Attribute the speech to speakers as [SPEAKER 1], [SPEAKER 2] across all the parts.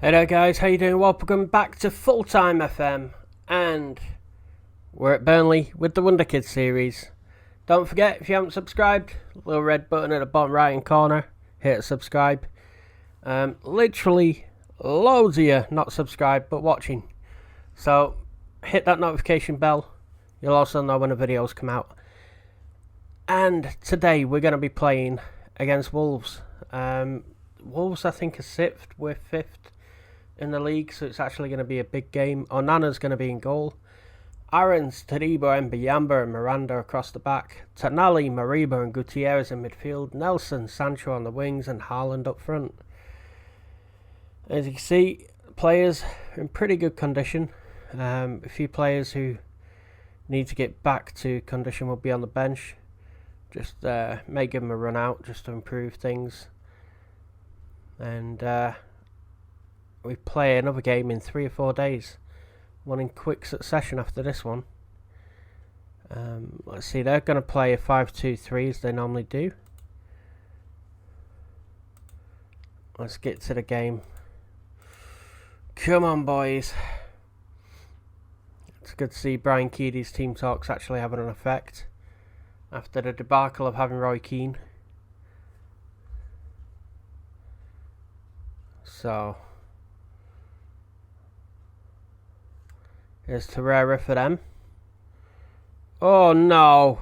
[SPEAKER 1] Hey there guys, how you doing? Welcome back to Full-Time FM, and we're at Burnley with the Wonderkid Series. Don't forget, if you haven't subscribed, little red button at the bottom right hand corner, hit subscribe. Literally loads of you not subscribed but watching, so hit that notification bell. You'll also know when the videos come out. And today we're going to be playing against Wolves. Wolves I think are 6th, we're 5th in the league, so it's actually going to be a big game. Onana's going to be in goal. Aarons, Taribo, Mbiyamba and Miranda across the back. Tonali, Mariba and Gutierrez in midfield. Nelson, Sancho on the wings and Haaland up front. As you can see, players are in pretty good condition. A few players who need to get back to condition will be on the bench. Just may give them a run out just to improve things. And we play another game in 3 or 4 days. One in quick succession after this one. Let's see, they're going to play a 5-2-3 as they normally do. Let's get to the game. Come on, boys. It's good to see Brian Keady's team talks actually having an effect after the debacle of having Roy Keane. So here's Torreira for them. Oh no!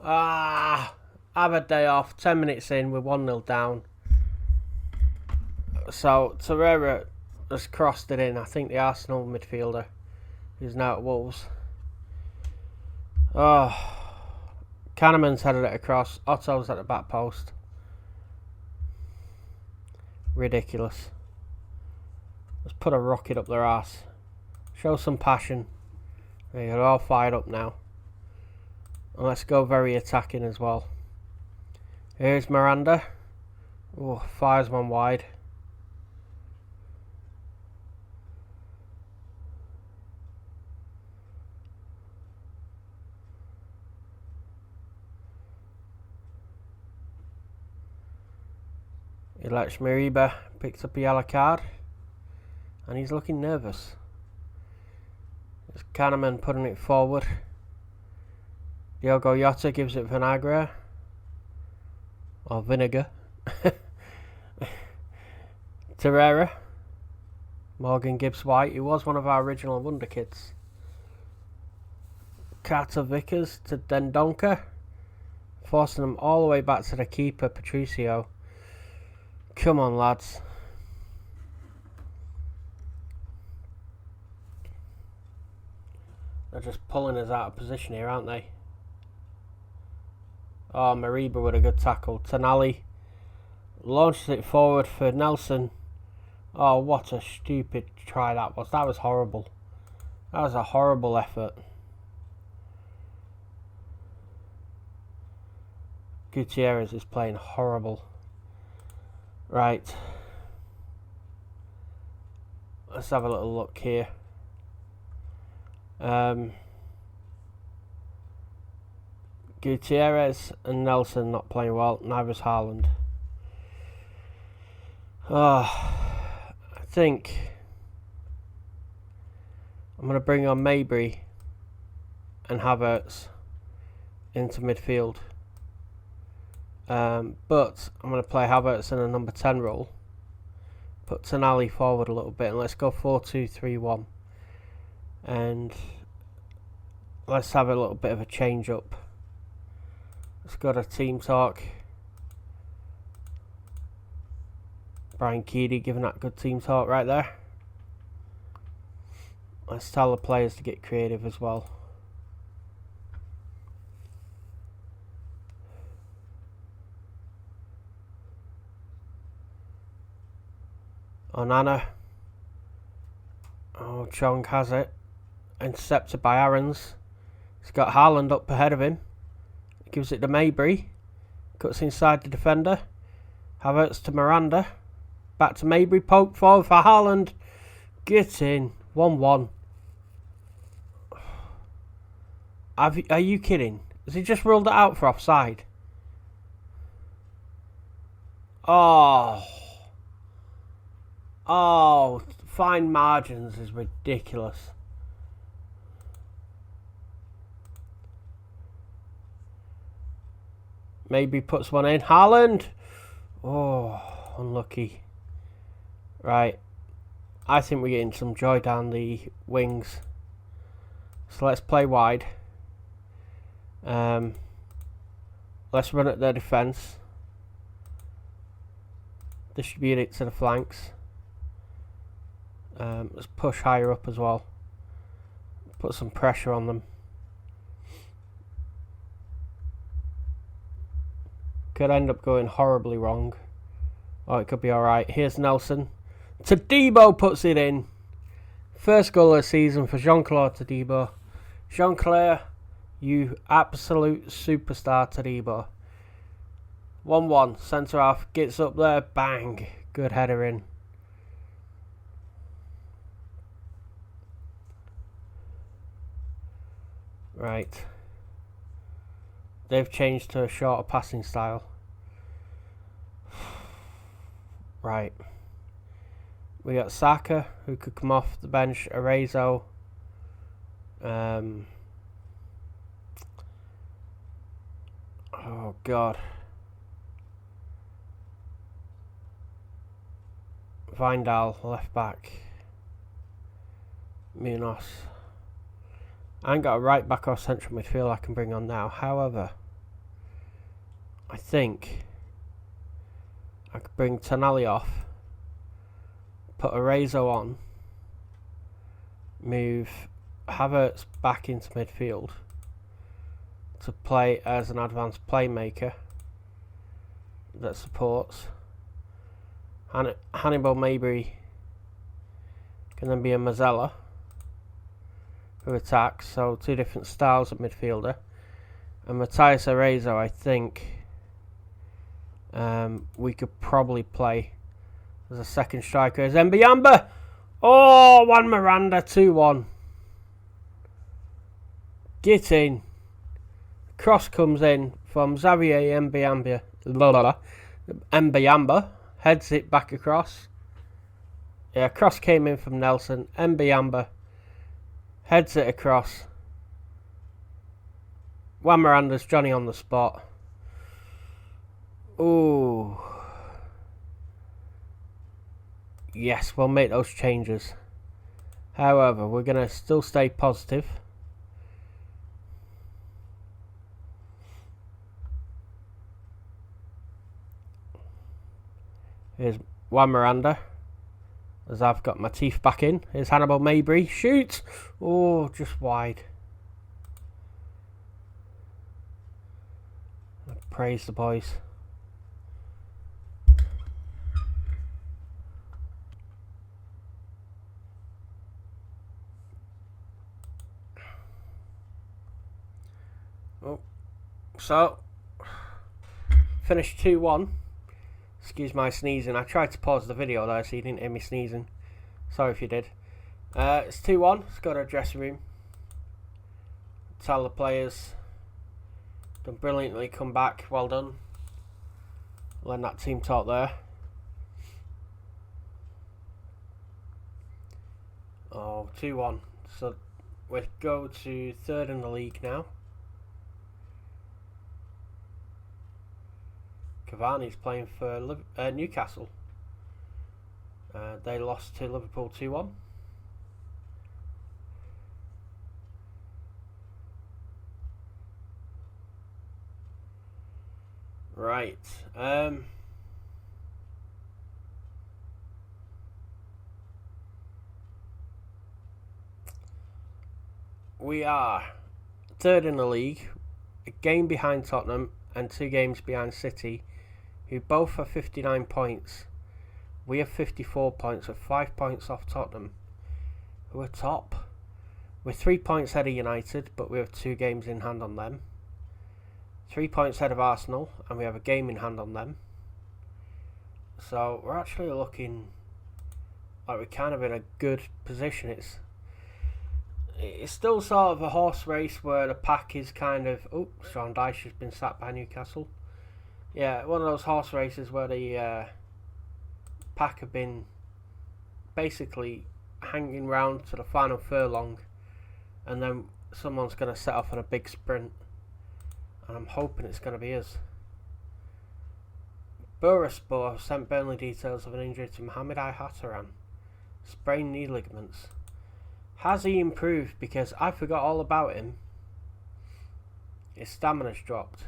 [SPEAKER 1] Have a day off. 10 minutes in, we're 1-0 down. So Torreira has crossed it in. I think the Arsenal midfielder, who's now at Wolves. Oh, Kahneman's headed it across. Otto's at the back post. Ridiculous. Let's put a rocket up their arse. Show some passion. They're all fired up now. And let's go very attacking as well. Here's Miranda. Oh, fires one wide. Alex Mariba picks up a yellow card. And he's looking nervous. It's Kahneman putting it forward. Diogo Jota gives it Vinagre. Or vinegar. Torreira. Morgan Gibbs-White, who was one of our original Wonderkids. Carter Vickers to Dendonka. Forcing them all the way back to the keeper, Patricio. Come on, lads. They're just pulling us out of position here, aren't they? Oh, Mariba with a good tackle. Tonali launches it forward for Nelson. Oh, what a stupid try that was. That was horrible. That was a horrible effort. Gutierrez is playing horrible. Right. Let's have a little look here. Gutierrez and Nelson not playing well. Neither's Haaland. I think I'm going to bring on Mabry and Havertz into midfield. But I'm going to play Havertz in a number 10 role. Put Tonali forward a little bit and let's go 4-2-3-1. And let's have a little bit of a change up. Let's go to team talk. Brian Keady giving that good team talk right there. Let's tell the players to get creative as well. Onana. Oh, Chong has it. Intercepted by Aarons. He's got Haaland up ahead of him. Gives it to Mabry. Cuts inside the defender. Havertz to Miranda. Back to Mabry. Poke forward for Haaland. Get in. 1-1. Are you kidding? Has he just ruled it out for offside? Oh. Oh, fine margins is ridiculous. Maybe puts one in. Haaland! Oh, unlucky. Right. I think we're getting some joy down the wings. So let's play wide. Let's run at their defence. Distribute it to the flanks. Let's push higher up as well. Put some pressure on them. Could end up going horribly wrong. Oh, it could be alright. Here's Nelson. Todibo puts it in. First goal of the season for Jean-Claude Todibo. Jean-Claude, you absolute superstar, Todibo. 1-1. Centre half gets up there. Bang. Good header in. Right. They've changed to a shorter passing style. Right. We got Saka, who could come off the bench. Arezzo. Oh, God. Vindal, left back. Munoz. I ain't got a right back or central midfield I can bring on now. However, I think I could bring Tonali off, put Arezzo on, move Havertz back into midfield to play as an advanced playmaker that supports. Hannibal Mabry can then be a Mazzella who attacks, so two different styles of midfielder. And Matthias Arezzo, I think we could probably play as a second striker as Mbiyamba. Oh, Juan Miranda, 2-1. Get in. Cross comes in from Xavier Mbiyamba. Heads it back across. Yeah, cross came in from Nelson. Mbiyamba heads it across. Juan Miranda's Johnny on the spot. Ooh. Yes, we'll make those changes. However, we're going to still stay positive. Here's Juan Miranda. As I've got my teeth back in. Here's Hannibal Mabry. Shoot! Oh, just wide. Praise the boys. Oh, so finished 2-1. Excuse my sneezing. I tried to pause the video there so you didn't hear me sneezing. Sorry if you did. It's 2-1. Let's go to a dressing room. Tell the players done brilliantly. Come back. Well done. Let that team talk there. Oh, 2-1. So we go to third in the league now. Cavani's playing for Newcastle. They lost to Liverpool 2-1. Right. We are third in the league, a game behind Tottenham and 2 games behind City, who both have 59 points. We have 54 points, with 5 points off Tottenham, who are top. We're 3 points ahead of United, but we have 2 games in hand on them. 3 points ahead of Arsenal, and we have a game in hand on them. So we're actually looking like we're kind of in a good position. It's still sort of a horse race where the pack is kind of... Oh, Sean Dyche has been sacked by Newcastle. Yeah, one of those horse races where the pack have been basically hanging round to the final furlong, and then someone's going to set off on a big sprint, and I'm hoping it's going to be us. Bursaspor sent Burnley details of an injury to Mohamed Hataran, sprained knee ligaments. Has he improved? Because I forgot all about him. His stamina's dropped,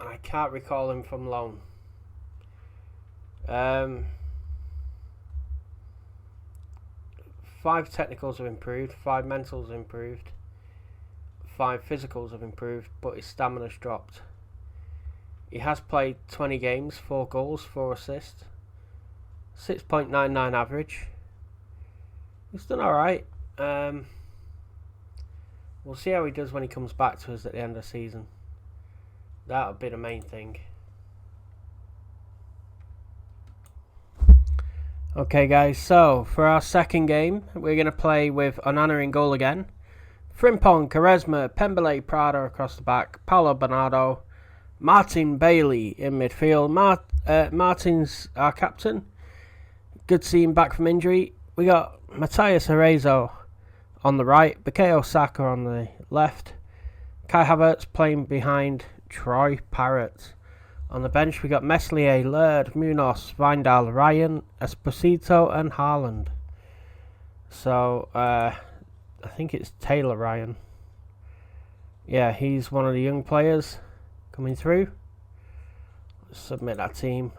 [SPEAKER 1] and I can't recall him from loan. 5 technicals have improved, 5 mentals have improved, 5 physicals have improved, but his stamina's dropped. He has played 20 games, 4 goals, 4 assists, 6.99 average. He's done alright. We'll see how he does when he comes back to us at the end of the season. That'll be the main thing. Okay guys, so for our second game, we're going to play with Onana in goal again. Frimpong, Quaresma, Pembele, Prado across the back, Paulo Bernardo, Martin Bailey in midfield. Martin's our captain. Good to see him back from injury. We got Matthias Arezzo on the right, Bukayo Saka on the left, Kai Havertz playing behind Troy Parrott. On the bench, we got Meslier, Laird, Munoz, Vindal, Ryan, Esposito, and Haaland. So, I think it's Taylor Ryan. Yeah, he's one of the young players coming through. Let's submit that team.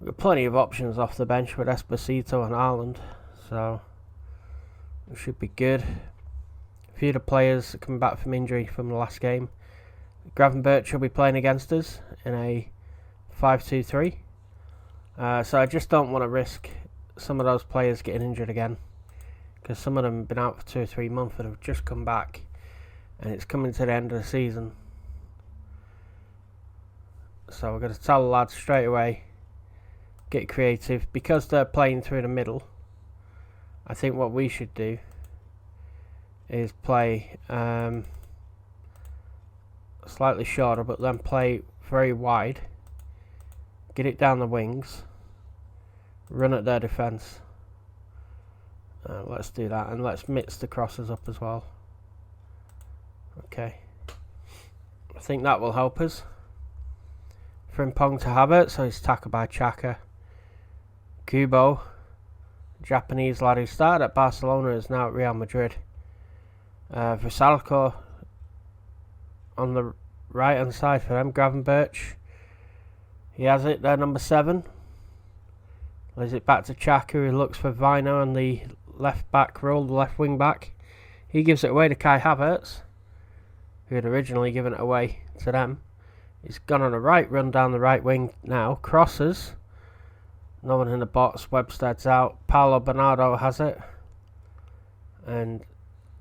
[SPEAKER 1] We've got plenty of options off the bench with Esposito and Haaland. So, it should be good. A few of the players coming back from injury from the last game. Gravenberch will be playing against us in a 5-2-3. So I just don't want to risk some of those players getting injured again, because some of them have been out for 2 or 3 months and have just come back, and it's coming to the end of the season. So we're going to tell the lads straight away, get creative. Because they're playing through the middle, I think what we should do is play slightly shorter, but then play very wide, get it down the wings, run at their defence. Let's do that, and let's mix the crosses up as well. Okay, I think that will help us. Frimpong to Havertz, so he's tackled by Xhaka. Kubo, Japanese lad who started at Barcelona, is now at Real Madrid. Vrsaljko on the right hand side for them. Gravenberch, he has it there, number 7. Lays it back to Xhaka, who looks for Vino on the left back role, the left wing back. He gives it away to Kai Havertz, who had originally given it away to them. He's gone on a right run down the right wing now. Crosses, no one in the box. Webstead's out. Paulo Bernardo has it, and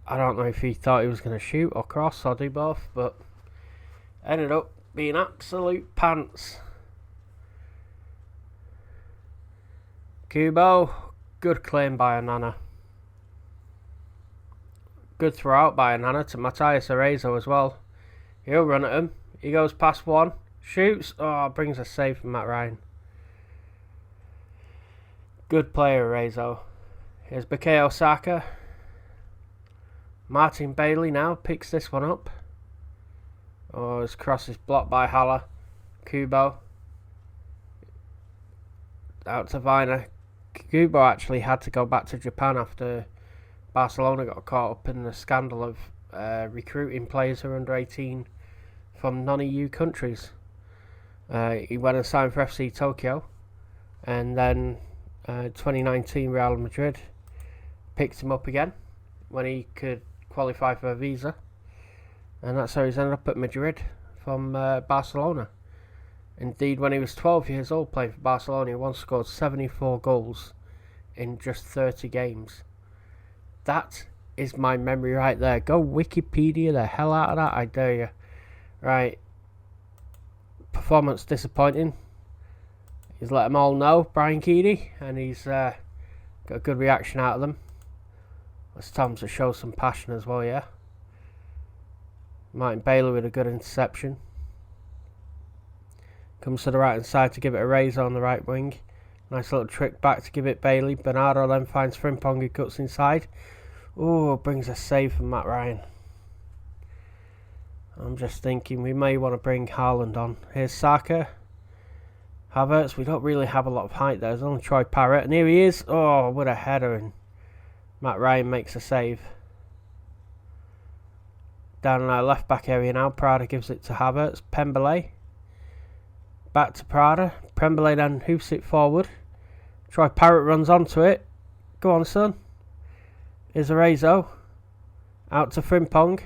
[SPEAKER 1] I don't know if he thought he was going to shoot or cross or do both, but ended up being absolute pants. Kubo, good claim by Onana. Good throw out by Onana to Matthias Arezzo as well. He'll run at him. He goes past one, shoots. Oh, brings a save from Matt Ryan. Good player, Arezzo. Here's Bukayo Saka. Martin Bailey now picks this one up. Oh, his cross is blocked by Haller. Kubo. Out to Viner. Kubo actually had to go back to Japan after Barcelona got caught up in the scandal of recruiting players who are under 18 from non-EU countries. He went and signed for FC Tokyo, and then 2019 Real Madrid picked him up again when he could qualify for a visa, and that's how he's ended up at Madrid from Barcelona. Indeed, when he was 12 years old playing for Barcelona, he once scored 74 goals in just 30 games. That is my memory right there. Go Wikipedia the hell out of that, I dare you. Right. Performance disappointing. He's let them all know, Brian Keane, and he's got a good reaction out of them. Let's tell him to show some passion as well, yeah. Martin Bailey with a good interception. Comes to the right hand side to give it a raise on the right wing. Nice little trick back to give it Bailey. Bernardo then finds Frimpong, who cuts inside. Ooh, brings a save from Matt Ryan. I'm just thinking we may want to bring Haaland on. Here's Saka. Havertz, we don't really have a lot of height there. There's only Troy Parrott, and here he is. Oh, what a header, and Matt Ryan makes a save. Down in our left back area now, Prada gives it to Havertz. Pembele. Back to Prada. Pembele then hoofs it forward. Troy Parrott runs onto it. Go on, son. Here's Arezzo. Out to Frimpong.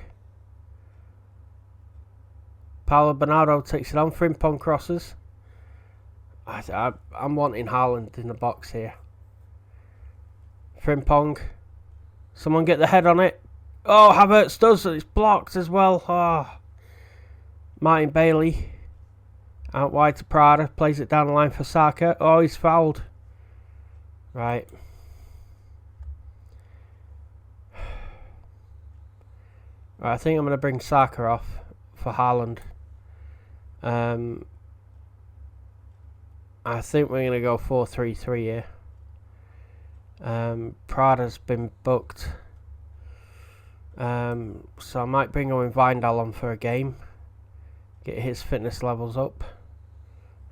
[SPEAKER 1] Paulo Bernardo takes it on. Frimpong crosses. I'm wanting Haaland in the box here. Frimpong. Someone get the head on it. Oh, Havertz does. It's blocked as well. Oh. Martin Bailey. Out wide to Prada. Plays it down the line for Saka. Oh, he's fouled. Right. I think I'm going to bring Saka off for Haaland. I think we're going to go 4-3-3 here. Prada's been booked. So I might bring Owen Wijndal on for a game. Get his fitness levels up.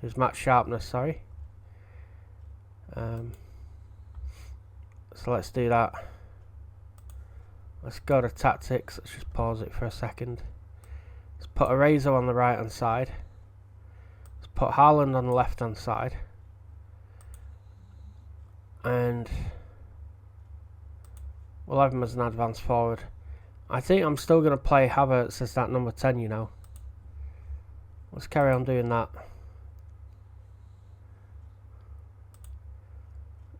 [SPEAKER 1] His match sharpness, sorry. So let's do that. Let's go to tactics. Let's just pause it for a second. Let's put Arezzo on the right hand side. Let's put Haaland on the left hand side. And we'll have him as an advance forward. I think I'm still going to play Havertz as that number 10, you know. Let's carry on doing that.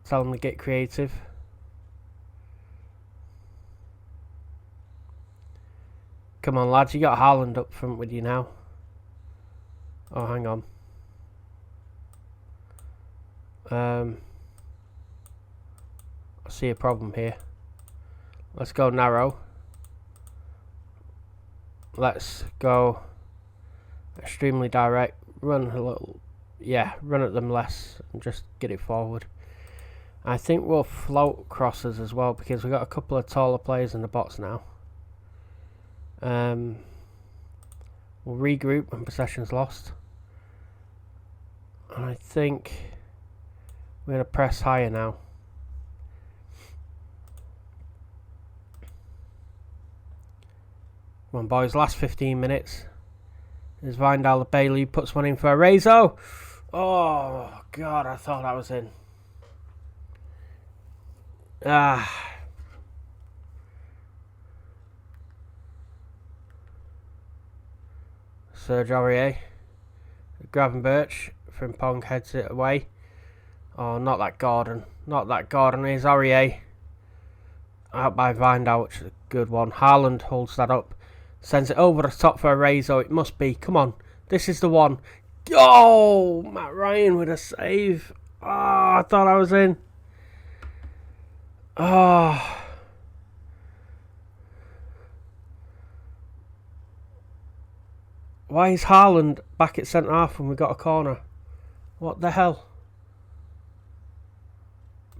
[SPEAKER 1] Tell him to get creative. Come on, lads, you got Haaland up front with you now. Oh, hang on. I see a problem here. Let's go narrow. Let's go extremely direct. Run a little. Yeah, run at them less and just get it forward. I think we'll float crosses as well because we've got a couple of taller players in the box now. We'll regroup when possession's lost. And I think we're going to press higher now. Come on, boys, last 15 minutes. There's Wijndal. Bailey puts one in for Arezzo. Oh, God, I thought I was in. Serge Aurier. Gravenberch. Frimpong heads it away. Oh, not that Gordon. Not that Gordon. Here's Aurier. Out by Wijndal, which is a good one. Haaland holds that up. Sends it over the top for Arezzo. It must be. Come on. This is the one. Oh, Matt Ryan with a save. Oh, I thought I was in. Oh. Why is Haaland back at centre half when we got a corner? What the hell?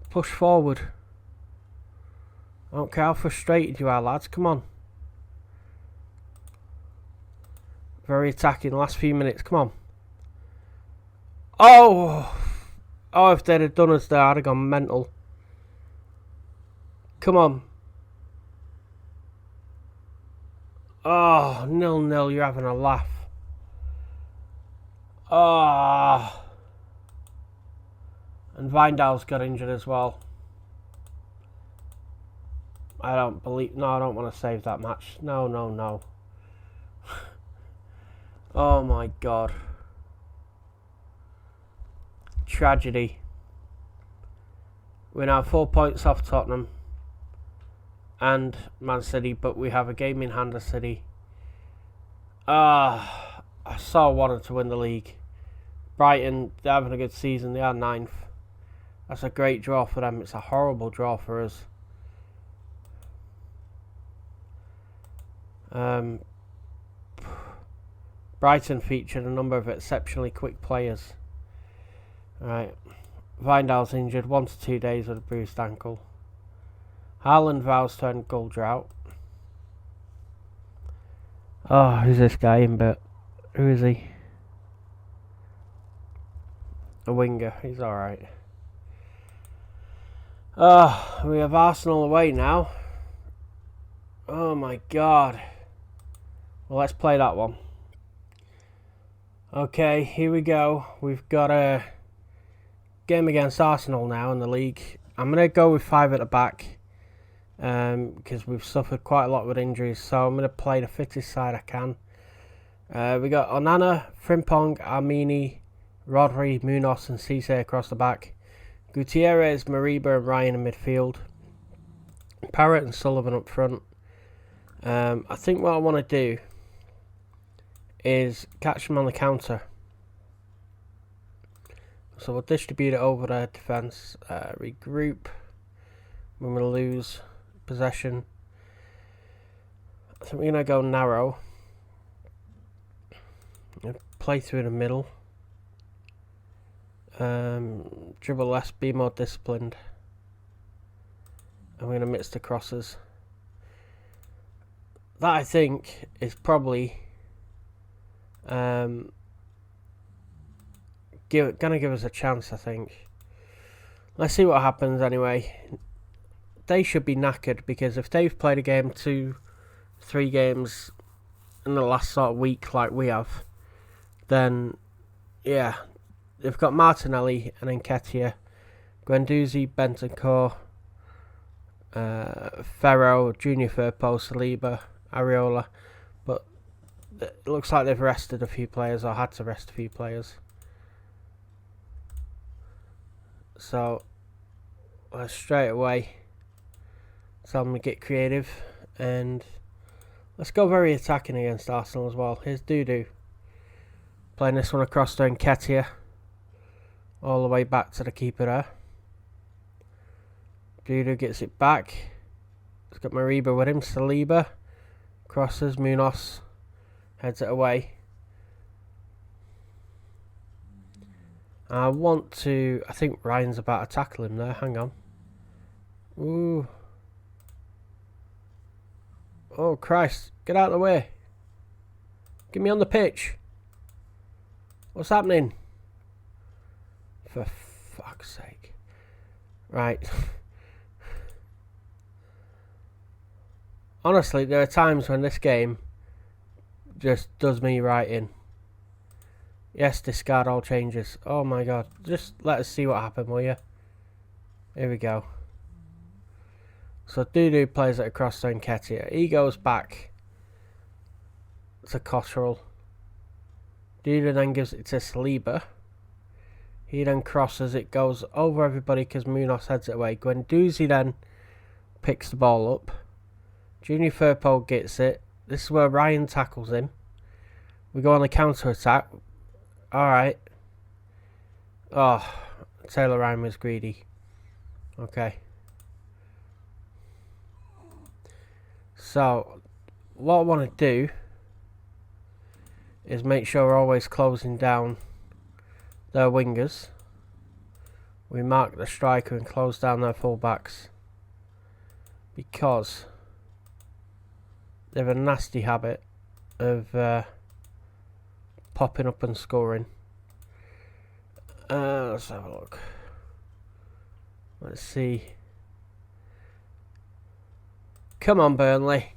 [SPEAKER 1] Push forward. I don't care how frustrated you are, lads. Come on. Very attacking. Last few minutes. Come on. Oh! Oh, if they'd have done us there, I'd have gone mental. Come on. Oh, 0-0. You're having a laugh. Oh. And Wijndal's got injured as well. I don't believe... No, I don't want to save that match. No, no, no. Oh my God. Tragedy. We're now 4 points off Tottenham and Man City, but we have a game in hand of City. I so wanted to win the league. Brighton, they're having a good season. They are 9th. That's a great draw for them. It's a horrible draw for us. Brighton featured a number of exceptionally quick players. Right, Vindal's injured 1 to 2 days with a bruised ankle. Haaland vows to end goal drought. Oh, who's this guy in bit? Who is he? A winger, he's alright. Oh, we have Arsenal away now. Oh my god. Well, let's play that one. Okay, here we go. We've got a game against Arsenal now in the league. I'm going to go with 5 at the back because we've suffered quite a lot with injuries. So I'm going to play the fittest side I can. We got Onana, Frimpong, Armini, Rodri, Munoz and Cisse across the back. Gutierrez, Mariba and Ryan in midfield. Parrott and Sullivan up front. I think what I want to do is catch them on the counter. So we'll distribute it over their defence, regroup when we lose possession. I think we're going to go narrow. Play through the middle. Dribble less, be more disciplined. And we're going to mix the crosses. That I think is probably gonna give us a chance, I think. Let's see what happens anyway. They should be knackered because if they've played a game, 2-3 games in the last sort of week like we have, then yeah, they've got Martinelli and Nketiah, Guendouzi, Bentancur, Ferro, Junior Firpo, Saliba, Areola, but it looks like they've rested a few players or had to rest a few players. So let's straight away tell them to get creative and let's go very attacking against Arsenal as well. Here's Dudu playing this one across to Nketiah all the way back to the keeper there. Dudu gets it back. He's got Mariba with him. Saliba crosses. Munoz heads it away. I think Ryan's about to tackle him there. Hang on. Ooh. Oh, Christ. Get out of the way. Get me on the pitch. What's happening? For fuck's sake. Right. Honestly, there are times when this game just does me right in. Yes, discard all changes. Oh my god. Just let us see what happened, will you? Here we go. So Dudu plays it across to Nketiah. He goes back to Cottrell. Dudu then gives it to Saliba. He then crosses. It goes over everybody because Munoz heads it away. Guendouzi then picks the ball up. Junior Firpo gets it. This is where Ryan tackles him. We go on the counter attack. Alright. Oh, Taylor Ryan was greedy. Okay. So, what I want to do is make sure we're always closing down their wingers. We mark the striker and close down their fullbacks. Because they have a nasty habit of popping up and scoring. Let's have a look. Let's see. Come on, Burnley.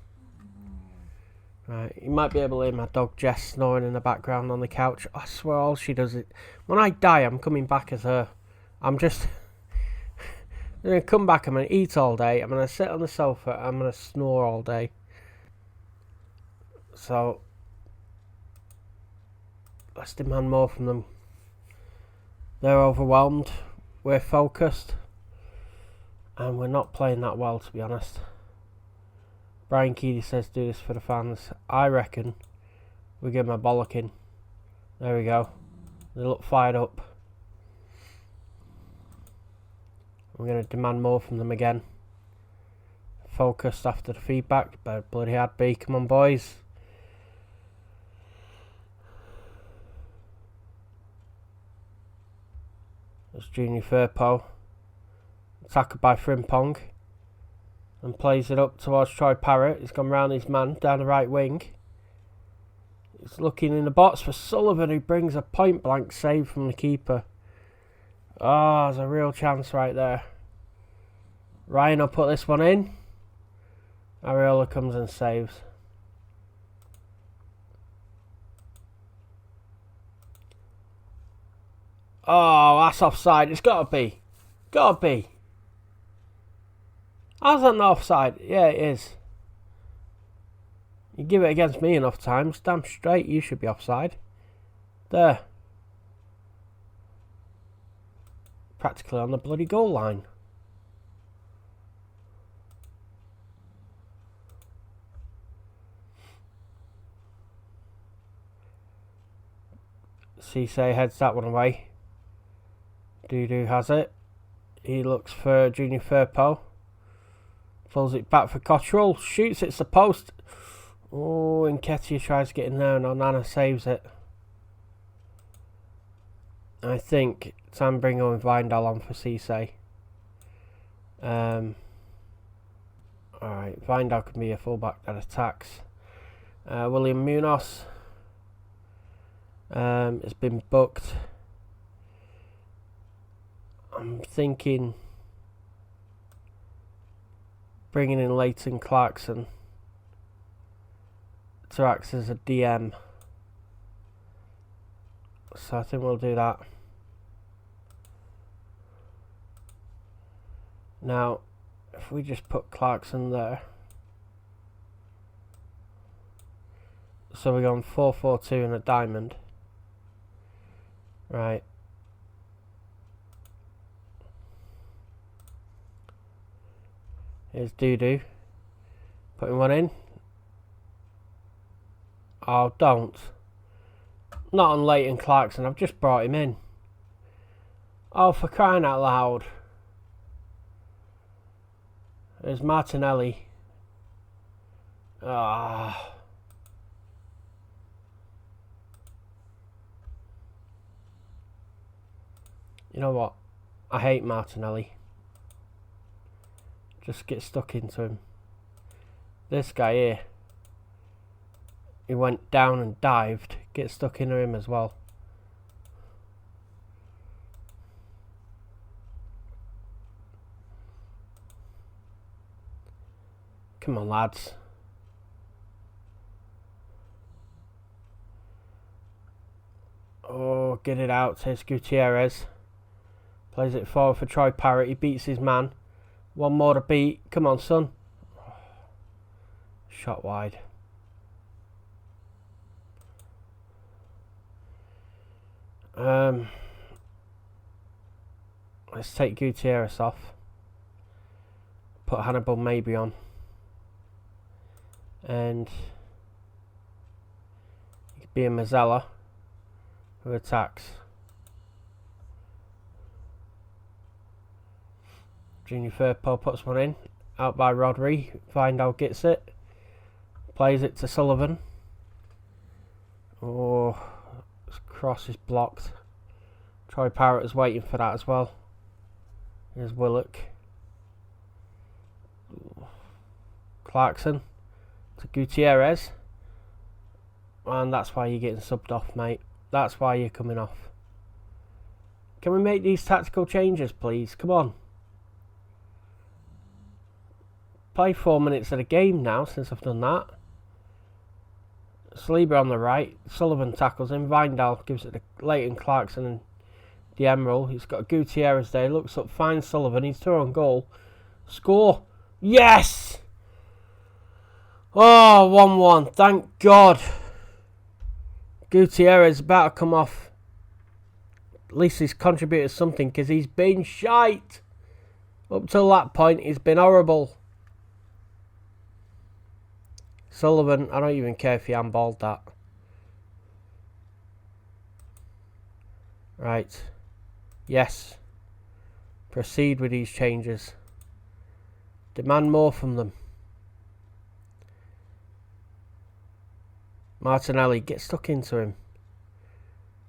[SPEAKER 1] Right, you might be able to hear my dog Jess snoring in the background on the couch. I swear all she does is... When I die, I'm coming back as her. I'm just... I'm going to come back, I'm going to eat all day. I'm going to sit on the sofa, I'm going to snore all day. So... let's demand more from them. They're overwhelmed. We're focused. And we're not playing that well, to be honest. Brian Keedy says do this for the fans. I reckon we give them a bollocking. There we go. They look fired up. We're going to demand more from them again. Focused after the feedback. But bloody hard be. Come on, boys. It's Junior Firpo. Tackled by Frimpong. And plays it up towards Troy Parrott. He's gone round his man down the right wing. He's looking in the box for Sullivan, who brings a point blank save from the keeper. Oh, there's a real chance right there. Ryan will put this one in. Areola comes and saves. Oh, that's offside. It's got to be. Got to be. How's that not offside? Yeah, it is. You give it against me enough times, damn straight you should be offside. There. Practically on the bloody goal line. Cisse heads that one away. Dudu has it. He looks for Junior Firpo. Pulls it back for Cottrell. Shoots, it's the post. Oh, Nketiah tries to get in there and Onana saves it. I think Tambringo and Vindal on for Cisse. Alright, Vindal can be a fullback that attacks. William Munoz has been booked. I'm thinking bringing in Leighton Clarkson to act as a DM. So I think we'll do that. Now, if we just put Clarkson there. So we're going 4-4-2 and a diamond. Right. Here's Dudu. Putting one in. Oh, don't. Not on Leighton Clarkson. I've just brought him in. Oh, for crying out loud. There's Martinelli. Ah. You know what? I hate Martinelli. Just get stuck into him. This guy here. He went down and dived. Get stuck into him as well. Come on, lads. Oh, get it out. Here's Gutierrez. Plays it forward for Troy Parrott. He beats his man. One more to beat. Come on, son. Shot wide. Let's take Gutierrez off. Put Hannibal maybe on. And it could be a Mazzella who attacks. Junior Firpo puts one in. Out by Rodri. Vindal gets it. Plays it to Sullivan. Oh, this cross is blocked. Troy Parrott is waiting for that as well. Here's Willock. Clarkson to Gutierrez. And that's why you're getting subbed off, mate. That's why you're coming off. Can we make these tactical changes, please? Come on. Play 4 minutes of the game now since I've done that. Saliba on the right. Sullivan tackles him. Vindal gives it to Leighton Clarkson and the Emerald. He's got Gutierrez there. Looks up, finds Sullivan. He's through on goal. Score. Yes! Oh, 1-1. Thank God. Gutierrez about to come off. At least he's contributed something because he's been shite. Up till that point, he's been horrible. Sullivan, I don't even care if he handballed that. Right. Yes. Proceed with these changes. Demand more from them. Martinelli, get stuck into him.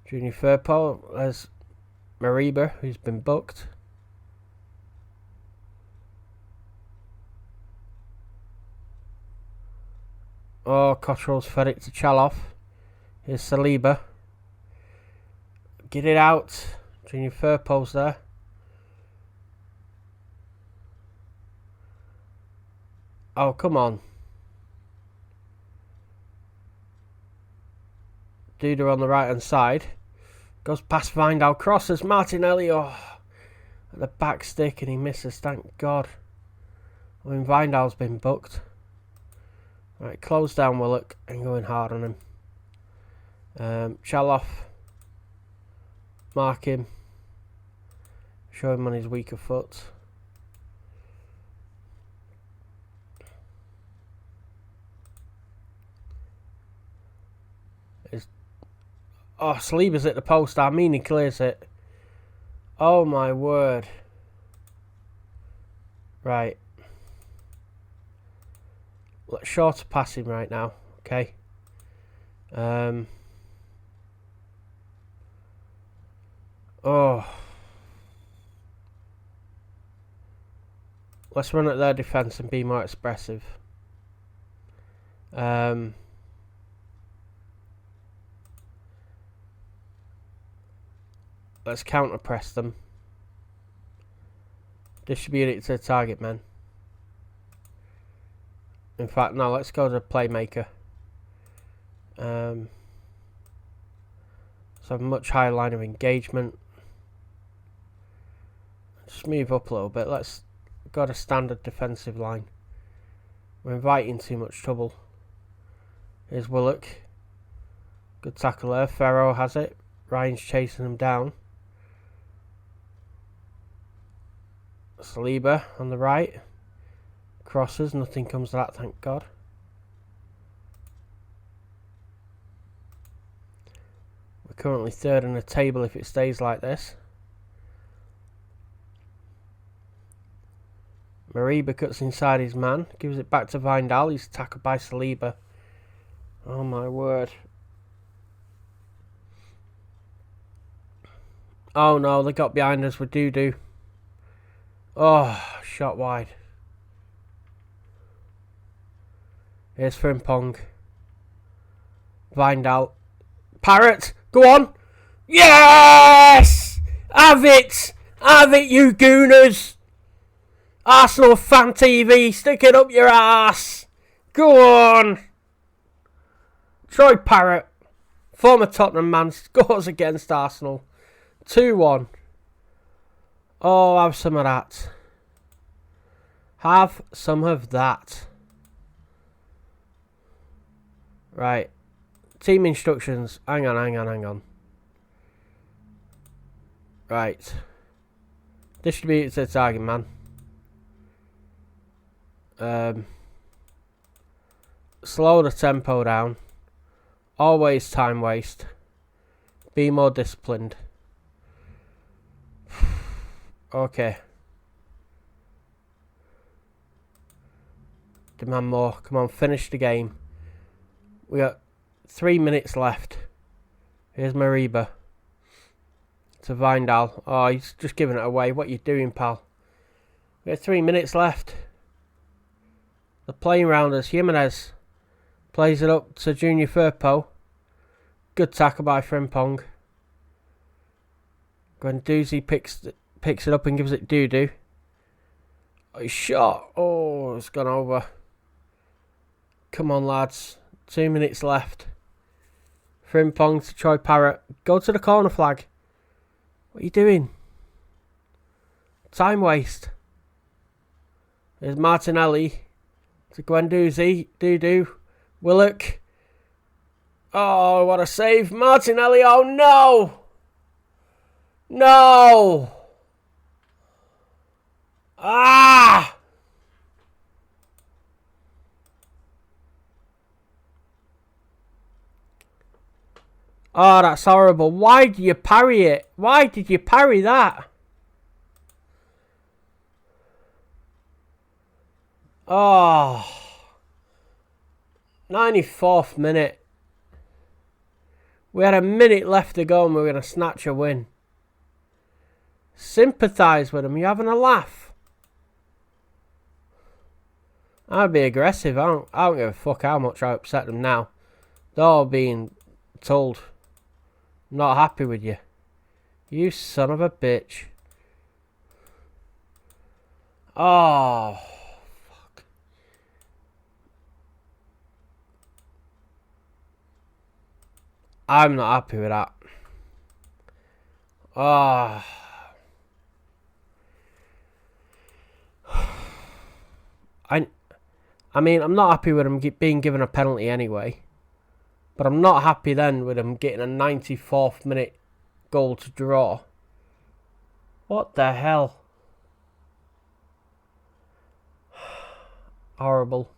[SPEAKER 1] Junior Firpo, there's Mariba, who's been booked. Oh, Cottrell's fed it to Chaloff. Here's Saliba. Get it out. Junior Firpo's there. Oh, come on. Duda on the right hand side. Goes past Vindal. Crosses Martinelli. Oh, at the back stick and he misses. Thank God. I mean, Vindal's been booked. Right, close down Willock and going hard on him. Chaloff. Mark him. Show him on his weaker foot. Oh, Saliba's at the post. I mean, he clears it. Oh, my word. Right. Let's shorter pass him right now. Okay. Oh. Let's run at their defence and be more expressive. Let's counter press them. Distribute it to the target man. In fact, no, let's go to the playmaker. So a much higher line of engagement. Just move up a little bit. Let's go to standard defensive line. We're inviting too much trouble. Here's Willock. Good tackle there. Ferro has it. Ryan's chasing him down. Saliba on the right. Crosses. Nothing comes to that, thank God. We're currently third in the table if it stays like this. Mariba cuts inside his man. Gives it back to Vindal. He's tackled by Saliba. Oh my word. Oh no, they got behind us with Dudu. Oh, shot wide. Here's Frimpong. Vindal. Parrot, go on. Yes! Have it! Have it, you gooners! Arsenal Fan TV, stick it up your ass! Go on! Troy Parrott, former Tottenham man, scores against Arsenal. 2-1. Oh, have some of that. Have some of that. Right. Team instructions. Hang on. Right. Distribute it to the target man. Slow the tempo down. Always time waste. Be more disciplined. Okay. Demand more. Come on, finish the game. We got 3 minutes left. Here's Mariba. To Vindal. Oh, he's just giving it away. What are you doing, pal? We got 3 minutes left. They're playing round us. Jimenez plays it up to Junior Firpo. Good tackle by Frimpong. Guendouzi picks it up and gives it Dudu. Oh, he's shot. Oh, it's gone over. Come on, lads. 2 minutes left. Frimpong to Troy Parrott. Go to the corner flag. What are you doing? Time waste. There's Martinelli to Guendouzi. Dudu. Willock. Oh, what a save. Martinelli. Oh, no. No. Ah. Oh, that's horrible. Why did you parry it? Why did you parry that? Oh. 94th minute. We had a minute left to go and we were going to snatch a win. Sympathise with them. You're having a laugh. I'd be aggressive. I don't give a fuck how much I upset them now. They're all being told, I'm not happy with you. You son of a bitch. Oh, fuck. I'm not happy with that. Oh. I mean, I'm not happy with him being given a penalty anyway. But I'm not happy then with him getting a 94th minute goal to draw. What the hell? Horrible.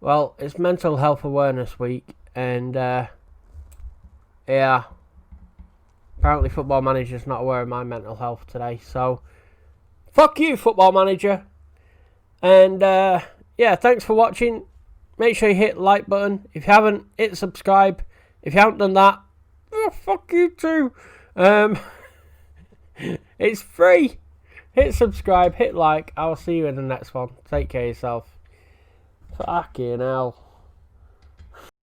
[SPEAKER 1] Well, it's Mental Health Awareness Week, and yeah, apparently Football Manager's not aware of my mental health today, so fuck you, Football Manager. And yeah, thanks for watching. Make sure you hit the like button. If you haven't, hit subscribe. If you haven't done that, oh, fuck you too. It's free. Hit subscribe, hit like. I'll see you in the next one. Take care of yourself. Fucking hell.